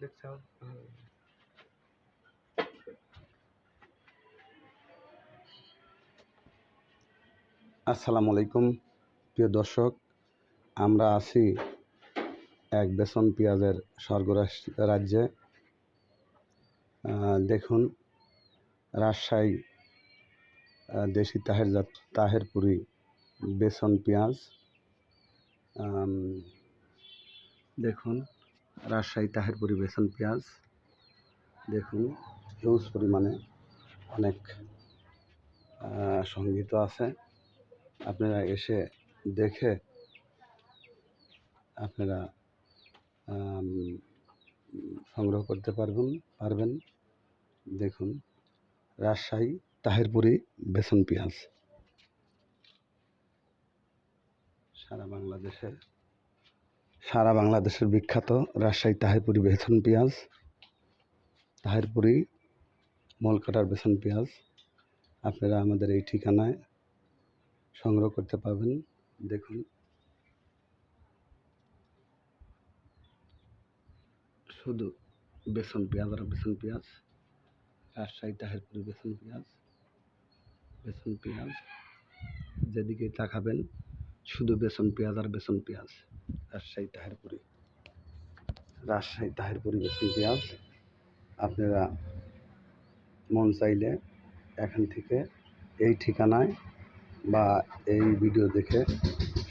দেখছো? আসসালামু আলাইকুম প্রিয় দর্শক, আমরা আছি এক বেসন পেঁয়াজের স্বর্গ রাজ্যে। দেখুন, রাজশাহী দেশি তাহেরপুরি বেসন পেঁয়াজ। দেখুন, রাজশাহী তাহেরপুরি বেসন পেঁয়াজ দেখুন, হিউজ পরিমাণে অনেক সংগীত আছে। আপনারা এসে দেখে আপনারা সংগ্রহ করতে পারবেন। দেখুন, রাজশাহী তাহেরপুরি বেসন পেঁয়াজ সারা বাংলাদেশের বিখ্যাত রাজশাহী তাহেরপুরি বেসন পেঁয়াজ, তাহেরপুরি মলকাটার বেসন পেঁয়াজ আপনারা আমাদের এই ঠিকানায় সংগ্রহ করতে পারবেন। দেখুন, শুধু বেসন পেঁয়াজ আর বেসন পেঁয়াজ, রাজশাহী তাহেরপুরি বেসন পেঁয়াজ যেদিকে তাকাবেন শুধু বেসন পেঁয়াজ আর বেসন পেঁয়াজ। রাজশাহী তাহেরপুরি বেসন পেঁয়াজ আপনারা মন চাইলে এখান থেকে এই ঠিকানায় বা এই ভিডিও দেখে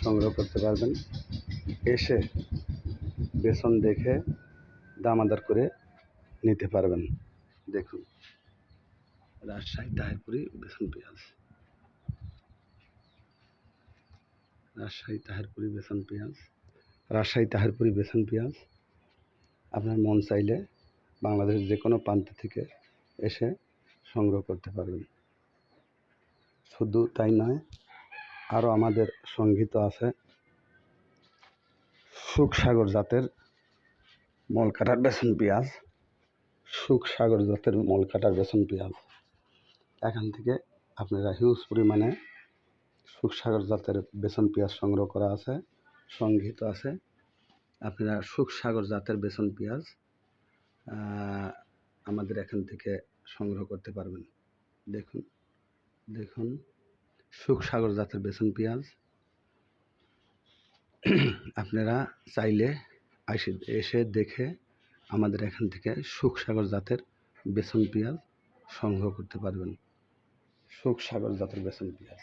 সংগ্রহ করতে পারবেন। এসে বেসন দেখে দামাদার করে নিতে পারবেন। দেখুন, রাজশাহী তাহেরপুরি বেসন পেঁয়াজ, রাজশাহী তাহেরপুরি বেসন পেঁয়াজ আপনার মন চাইলে বাংলাদেশের যে কোনো প্রান্ত থেকে এসে সংগ্রহ করতে পারবেন। শুধু তাই নয়, আরও আমাদের সংগীত আছে সুখসাগর জাতের মলকাটার বেসন পেঁয়াজ। এখান থেকে আপনারা হিউজ পরিমাণে সুখসাগর জাতের বেসন পেঁয়াজ সংগ্রহ করা আছে, সংগৃহীত আছে। আপনারা সুখসাগর জাতের বেসন পেঁয়াজ আমাদের এখান থেকে সংগ্রহ করতে পারবেন। দেখুন, সুখসাগর জাতের বেসন পেঁয়াজ আপনারা চাইলে এসে দেখে আমাদের এখান থেকে সুখসাগর জাতের বেসন পেঁয়াজ সংগ্রহ করতে পারবেন। সুখসাগর জাতের বেসন পেঁয়াজ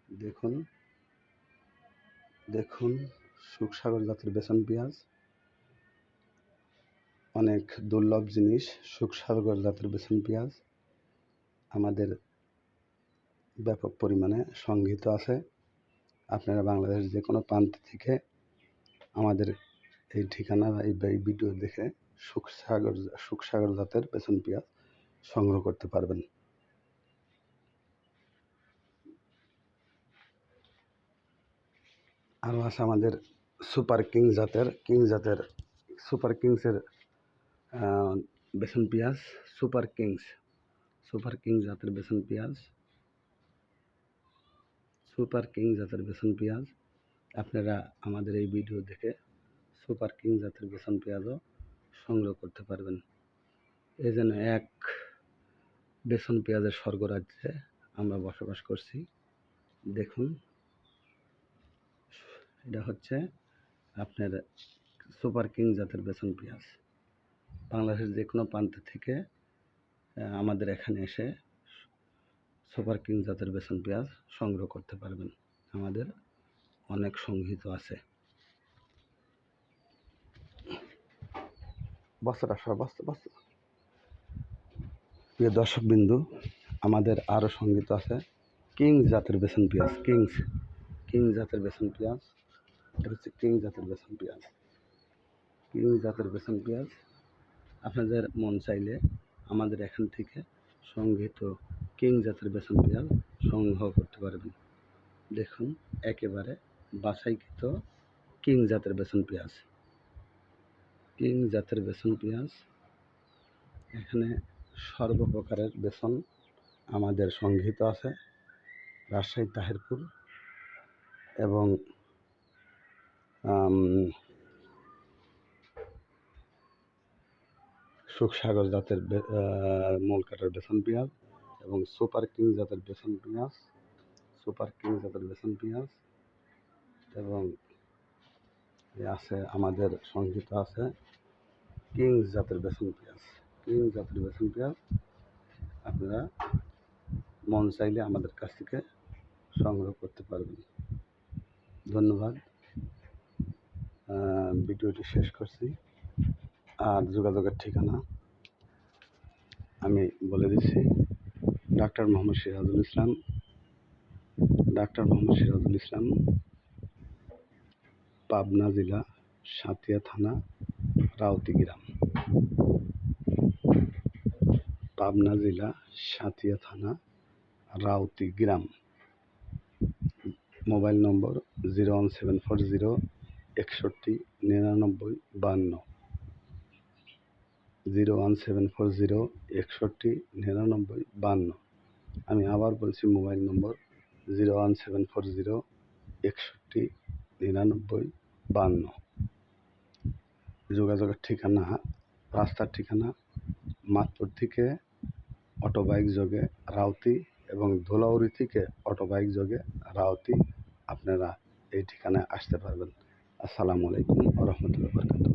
দেখুন, সুখসাগর জাতের বেসন পেঁয়াজ অনেক দুর্লভ জিনিস। সুখসাগর জাতের বেসন পেঁয়াজ আমাদের ব্যাপক পরিমাণে সংগৃহীত আছে। আপনারা বাংলাদেশের যে কোনো প্রান্ত থেকে আমাদের এই ঠিকানা এই ভিডিও দেখে সুখসাগর জাতের বেসন পেঁয়াজ সংগ্রহ করতে পারবেন। আরও আছে আমাদের সুপার কিংসের বেসন পেঁয়াজ, সুপার কিংস জাতের বেসন পেঁয়াজ আপনারা আমাদের এই ভিডিও দেখে সুপার কিং জাতের বেসন পেঁয়াজও সংগ্রহ করতে পারবেন। এই যেন এক বেসন পেঁয়াজের স্বর্গরাজ্যে আমরা বসবাস করছি। দেখুন, এটা হচ্ছে আপনার সুপার কিং জাতের বেসন পেঁয়াজ। বাংলাদেশের যে কোনো প্রান্ত থেকে আমাদের এখানে এসে সুপার কিং জাতের বেসন পেঁয়াজ সংগ্রহ করতে পারবেন। আমাদের অনেক সংগৃহীত আছে। প্রিয় দর্শকবিন্দু, আমাদের আরও সংগীত আছে কিংস জাতের বেসন পেঁয়াজ। এটা হচ্ছে কিংস জাতের বেসন পেঁয়াজ আপনাদের মন চাইলে আমাদের এখান থেকে সংগৃহীত কিংস জাতের বেসন পেঁয়াজ সংগ্রহ করতে পারবেন। দেখুন, একেবারে বাছাইকৃত কিংস জাতের বেসন পেঁয়াজ এখানে সর্বপ্রকারের বেসন আমাদের সংগৃহীত আছে। রাজশাহী তাহেরপুর এবং সুখসাগর জাতের মূল কাটার বেসন পেঁয়াজ এবং সুপার কিং জাতের বেসন পেঁয়াজ, এবং আছে আমাদের সংযুক্ত আছে কিংস জাতের বেসন পেঁয়াজ। আপনারা মন চাইলে আমাদের কাছ থেকে সংগ্রহ করতে পারবেন। ধন্যবাদ। ভিডিওটি শেষ করছি। আর যোগাযোগের ঠিকানা আমি বলে দিচ্ছি। ডাক্তার মোহাম্মদ সিরাজুল ইসলাম, পাবনা জেলা, সাঁথিয়া থানা, রাউতি গ্রাম। মোবাইল নম্বর 01740 61 99 52, 01740 61 99 52। আমি আবার বলছি, মোবাইল নম্বর 01740 61 99 52। যোগাযোগের ঠিকানা, রাস্তার ঠিকানা মাতপুর থেকে অটোবাইক যোগে রাউতি এবং ধুলাউড়ি থেকে অটোবাইক যোগে রাউতি। আপনারা এই ঠিকানায় আসতে পারবেন। আসসালামু আলাইকুম ওয়া রাহমাতুল্লাহি ওয়া বারাকাতুহু।